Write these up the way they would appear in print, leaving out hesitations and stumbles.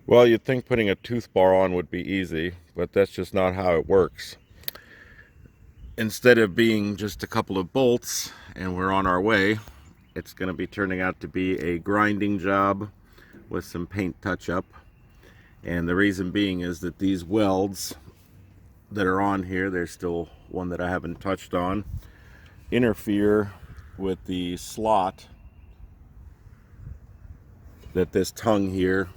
Well, you'd think putting a tooth bar on would be easy, but that's just not how it works. Instead of being just a couple of bolts and we're on our way, it's going to be turning out to be a grinding job with some paint touch-up. And the reason being is that these welds that are on here, there's still one that I haven't touched on, interfere with the slot that this tongue here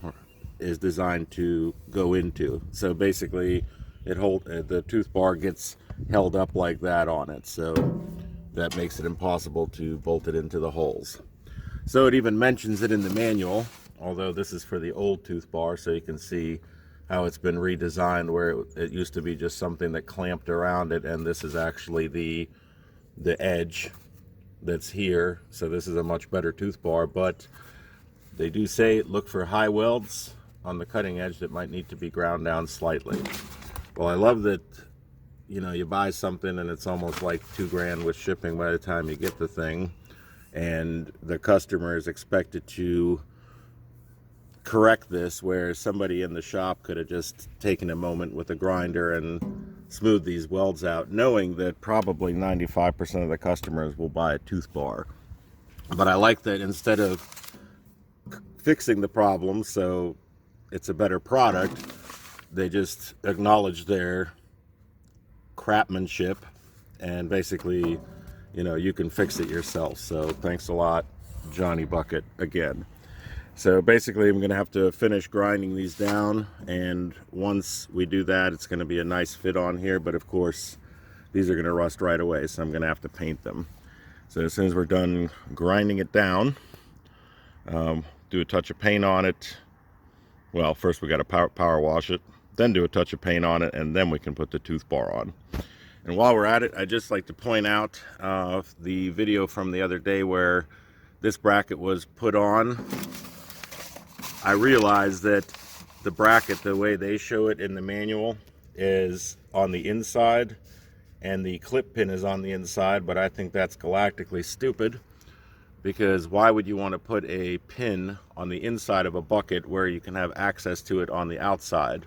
is designed to go into. So basically the tooth bar gets held up like that on it, so that makes it impossible to bolt it into the holes. So it even mentions it in the manual, although this is for the old tooth bar, so you can see how it's been redesigned, where it used to be just something that clamped around it, and this is actually the edge that's here. So this is a much better tooth bar, but they do say look for high welds on the cutting edge that might need to be ground down slightly. Well, I love that, you buy something and it's almost like $2 with shipping by the time you get the thing, and the customer is expected to correct this, where somebody in the shop could have just taken a moment with a grinder and smoothed these welds out, knowing that probably 95% of the customers will buy a tooth bar. But I like that instead of fixing the problem so it's a better product, they just acknowledge their craftsmanship and basically, you can fix it yourself. So thanks a lot, Johnny Bucket, again. So basically I'm gonna have to finish grinding these down, and once we do that, it's gonna be a nice fit on here, but of course these are gonna rust right away, so I'm gonna have to paint them. So as soon as we're done grinding it down, do a touch of paint on it. Well, first we got to power wash it, then do a touch of paint on it, and then we can put the tooth bar on. And while we're at it, I'd just like to point out the video from the other day where this bracket was put on. I realized that the bracket, the way they show it in the manual, is on the inside and the clip pin is on the inside, but I think that's galactically stupid, because why would you want to put a pin on the inside of a bucket where you can have access to it on the outside?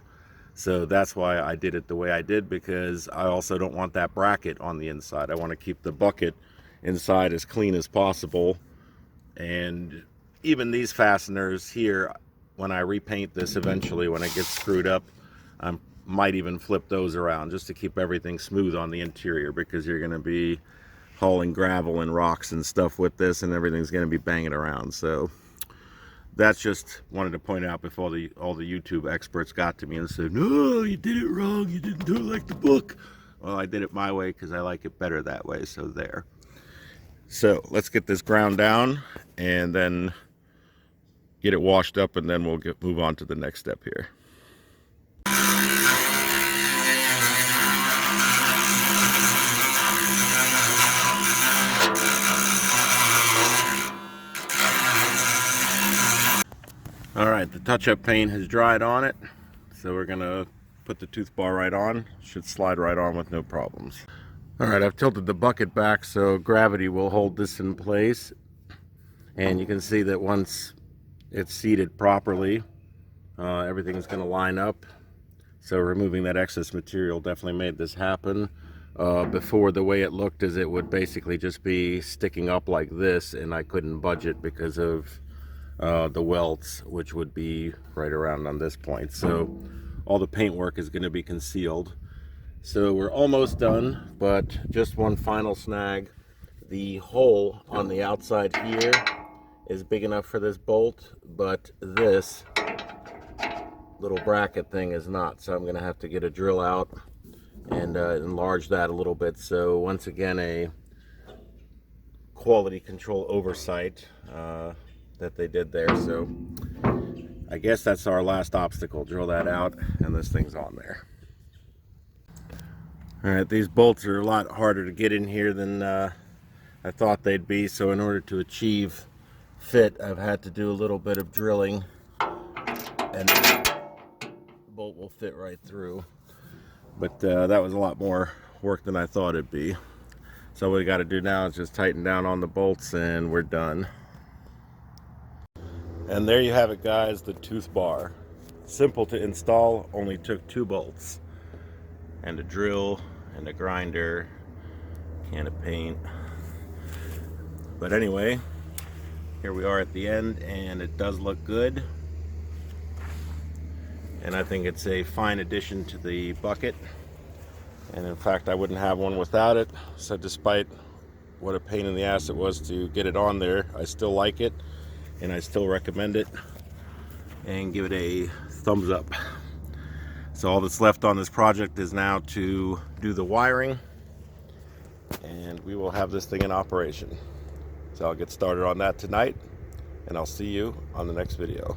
So that's why I did it the way I did, because I also don't want that bracket on the inside. I want to keep the bucket inside as clean as possible. And even these fasteners here, when I repaint this eventually, when it gets screwed up, I might even flip those around just to keep everything smooth on the interior, because you're going to be hauling gravel and rocks and stuff with this, and everything's going to be banging around. So that's just wanted to point out before all the YouTube experts got to me and said, no, you did it wrong, you didn't do it like the book. Well, I did it my way because I like it better that way. So there. So let's get this ground down and then get it washed up, and then we'll move on to the next step here. All right, the touch-up paint has dried on it, so we're gonna put the tooth bar right on. Should slide right on with no problems. All right, I've tilted the bucket back so gravity will hold this in place, and you can see that once it's seated properly, everything's gonna line up. So removing that excess material definitely made this happen. Before, the way it looked is it would basically just be sticking up like this, and I couldn't budge it because of the welds, which would be right around on this point. So all the paint work is going to be concealed. So we're almost done, but just one final snag. The hole on the outside here is big enough for this bolt, but this little bracket thing is not. So I'm going to have to get a drill out and enlarge that a little bit. So once again, a quality control oversight that they did there. So I guess that's our last obstacle. Drill that out, and this thing's on there. All right, these bolts are a lot harder to get in here than I thought they'd be. So in order to achieve fit, I've had to do a little bit of drilling, and the bolt will fit right through. But that was a lot more work than I thought it'd be. So what we got to do now is just tighten down on the bolts, and we're done. And there you have it, guys, the tooth bar. simple to install, only took 2 bolts and a drill and a grinder, can of paint. But anyway, here we are at the end, and it does look good, and I think it's a fine addition to the bucket. And in fact, I wouldn't have one without it. So despite what a pain in the ass it was to get it on there, I still like it, and I still recommend it, and give it a thumbs up. So all that's left on this project is now to do the wiring, and we will have this thing in operation. So I'll get started on that tonight, and I'll see you on the next video.